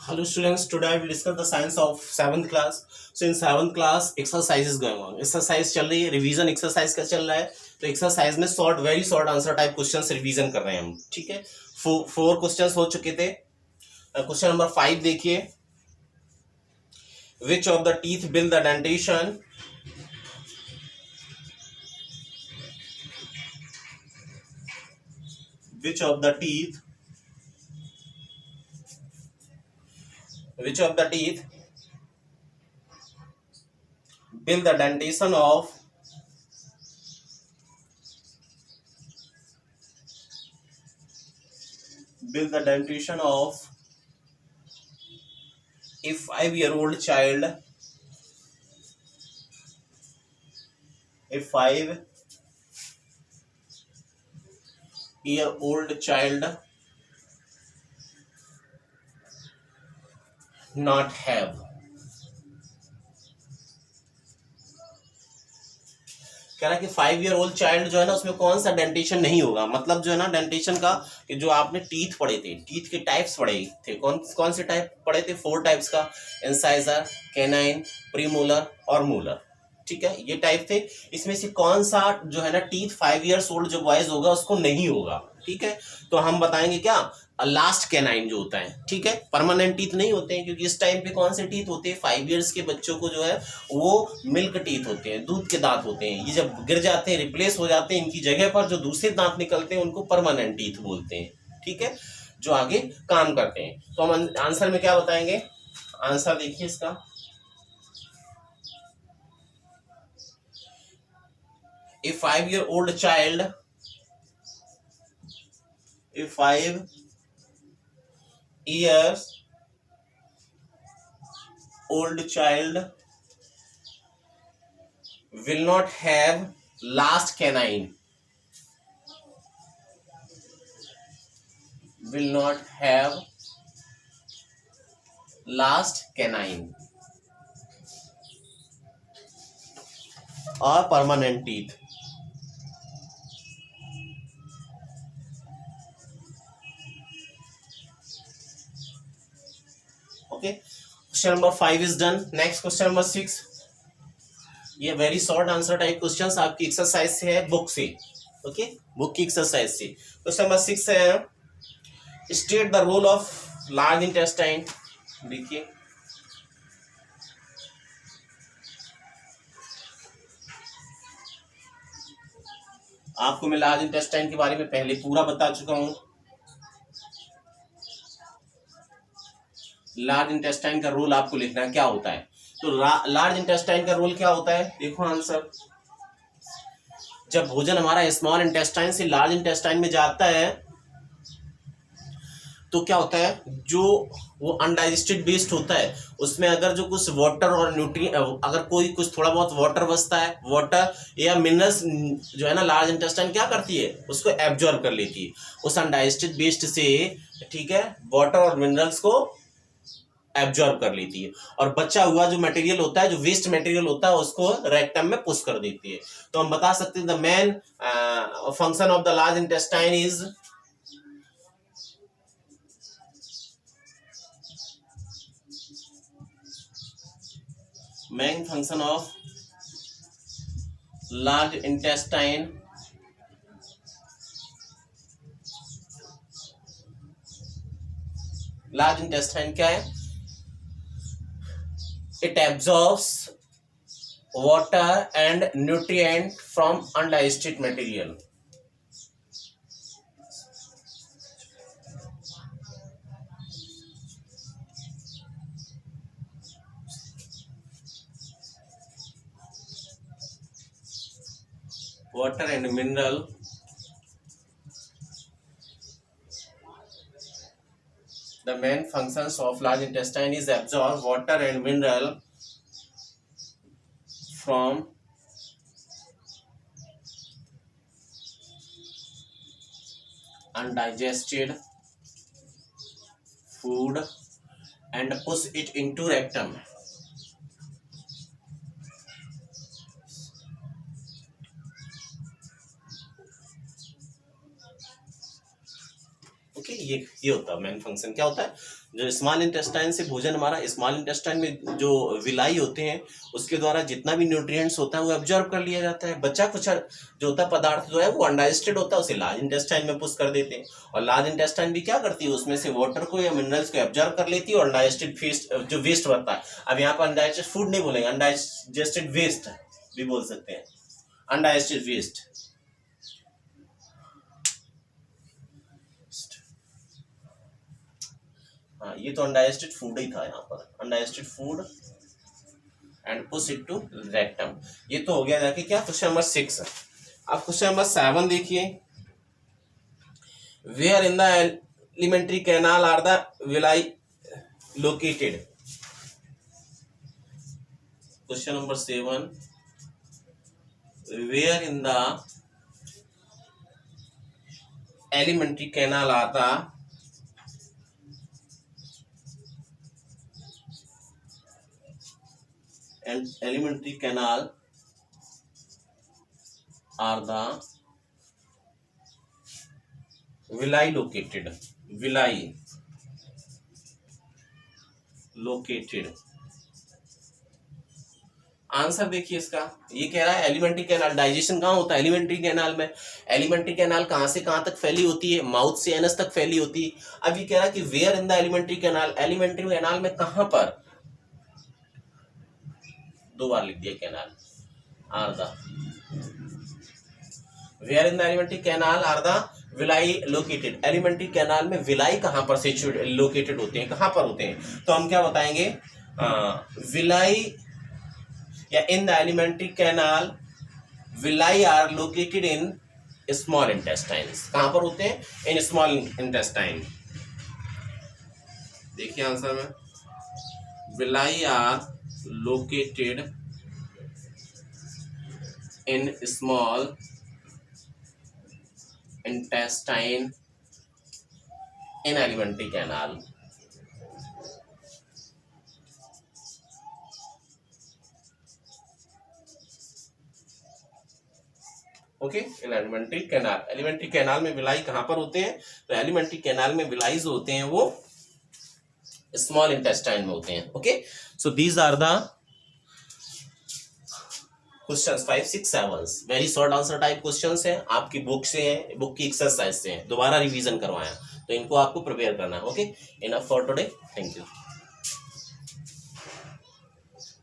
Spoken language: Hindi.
Hello students, today I will discuss the science of 7th class. So in 7th class exercise is going on. Exercise चल रही है, रिवीजन एक्सरसाइज का चल रहा है. तो एक्सरसाइज में very short answer type questions revision कर रहे हैं हम. ठीक है, 4 क्वेश्चंस हो चुके थे. क्वेश्चन नंबर 5 देखिए. Which of the teeth build the dentation? Which of the teeth build the dentation of a 5-year-old child, a 5-year-old child not have. कह रहा है कि 5-year-old चाइल्ड जो है ना उसमें कौन सा डेंटेशन नहीं होगा. मतलब जो है ना डेंटेशन का कि जो आपने टीथ पढ़े थे, टीथ के टाइप्स पढ़े थे, कौन से टाइप पढ़े थे? 4 टाइप्स का, इंसाइजर, कैनाइन, प्रीमोलर और मोलर. ठीक है, ये टाइप थे. इसमें से कौन सा जो है ना टीथ 5 years old जो बॉयज होगा उसको नहीं होगा. ठीक है, तो हम बताएंगे क्या, लास्ट कैनाइन जो होता है. ठीक है, परमानेंट टीथ नहीं होते हैं क्योंकि इस टाइम पे कौन से टीथ होते हैं? 5 years के बच्चों को जो है वो मिल्क टीथ होते हैं, दूध के दांत होते हैं. ये जब गिर जाते हैं, रिप्लेस हो जाते हैं, इनकी जगह पर जो दूसरे दांत निकलते हैं उनको परमानेंट टीथ बोलते हैं. ठीक है, जो आगे काम करते हैं. तो हम आंसर में क्या बताएंगे? आंसर देखिए इसका. A 5-year-old child, a 5-year-old child will not have last canine. Will not have last canine or permanent teeth. Okay, question number 5 is done. Next question number 6. ये very short answer type questions आपकी एक्सरसाइज से है, बुक से. ओके, बुक की एक्सरसाइज से. क्वेश्चन नंबर 6 है, state the role of large intestine. देखिए, आपको मैं लार्ज इंटेस्टाइन के बारे में पहले पूरा बता चुका हूं. लार्ज इंटेस्टाइन का रोल आपको लिखना है क्या होता है. तो लार्ज इंटेस्टाइन का रोल क्या होता है? देखो आंसर. जब भोजन हमारा स्मॉल इंटेस्टाइन से लार्ज इंटेस्टाइन में जाता है तो क्या होता है, जो वो अनडाइजेस्टेड वेस्ट होता है उसमें अगर जो कुछ वाटर और न्यूट्रिएंट, अगर कोई कुछ थोड़ा बहुत वाटर बचता है, वाटर या मिनरल्स जो है ना लार्ज इंटेस्टाइन क्या करती है, उसको एब्जॉर्ब कर लेती है उस अनडाइजेस्टेड वेस्ट से. ठीक है, वाटर और मिनरल्स को एब्जॉर्ब कर लेती है और बचा हुआ जो मटेरियल होता है, जो वेस्ट मटेरियल होता है, उसको रेक्टम में पुश कर देती है. तो हम बता सकते हैं the main function of the large intestine is main function of large intestine क्या है? It absorbs water and nutrient from undigested material. Water and mineral the main functions of large intestine is absorb water and mineral from undigested food and push it into rectum. Okay, ये होता है मेन फंक्शन। क्या होता है, जो स्मॉल इंटेस्टाइन से भोजन हमारा स्मॉल इंटेस्टाइन में जो विलाई होते हैं उसके द्वारा जितना भी न्यूट्रिएंट्स होता है वो एब्जॉर्ब कर लिया जाता है। बचा कुछ जो होता है पदार्थ जो है वो अनडाइजेस्टेड होता है, उसे लार्ज इंटेस्टाइन में पुश कर देते हैं, और लार्ज इंटेस्टाइन भी क्या करती है, उसमें से वाटर को या मिनरल्स को एब्जॉर्ब कर लेती है, और अनडाइजेस्टेड जो वेस्ट बनता है, अब यहाँ पर अनडाइजेस्टेड फूड नहीं बोलेंगे, अनडाइजेस्टेड वेस्ट भी बोल सकते हैं, अनडाइजेस्टेड वेस्ट। हाँ, ये तो अनडाइजेस्टेड फूड ही था यहाँ पर, undigested food and push it to rectum. ये तो हो गया जाके क्या, क्वेश्चन नंबर 6। अब क्वेश्चन नंबर 7 देखिए, where in the alimentary canal are the villi located. Question number 7, where in the alimentary canal are the and elementary canal are the villi located, villi located। Answer देखिए इसका, ये कह रहा है एलिमेंट्री कैनाल, डाइजेशन कहाँ होता है, एलिमेंट्री कैनाल में। एलिमेंट्री कैनाल कहाँ से कहाँ तक फैली होती है, माउथ से एनस तक फैली होती है। अब ये कह रहा है कि where in the alimentary canal, alimentary canal में कहाँ पर, 2 बार लिख दिया canal, are the where in the alimentary canal are the villi located. Alimentary canal में विलाई कहाँ पर सिचुएटेड लोकेटेड होते हैं, कहाँ पर होते हैं, तो हम क्या बताएंगे, विलाई या in the alimentary canal villi are located in small intestines. कहाँ पर होते हैं, इन स्मॉल इंटेस्टाइन। देखिए आंसर में, villi are located in small intestine in alimentary canal। Okay, in alimentary canal, alimentary canal में विलाई कहां पर होते हैं, तो एलिमेंट्री कैनाल में विलाई जो होते हैं वो स्मॉल इंटेस्टाइन में होते हैं। Okay, so these are the questions 5, 6, 7 very short answer type questions हैं, आपकी बुक से हैं, बुक की एक्सरसाइज से हैं, दोबारा रिवीजन करवाया, तो इनको आपको प्रिपेयर करना है। Okay, enough for today, thank you.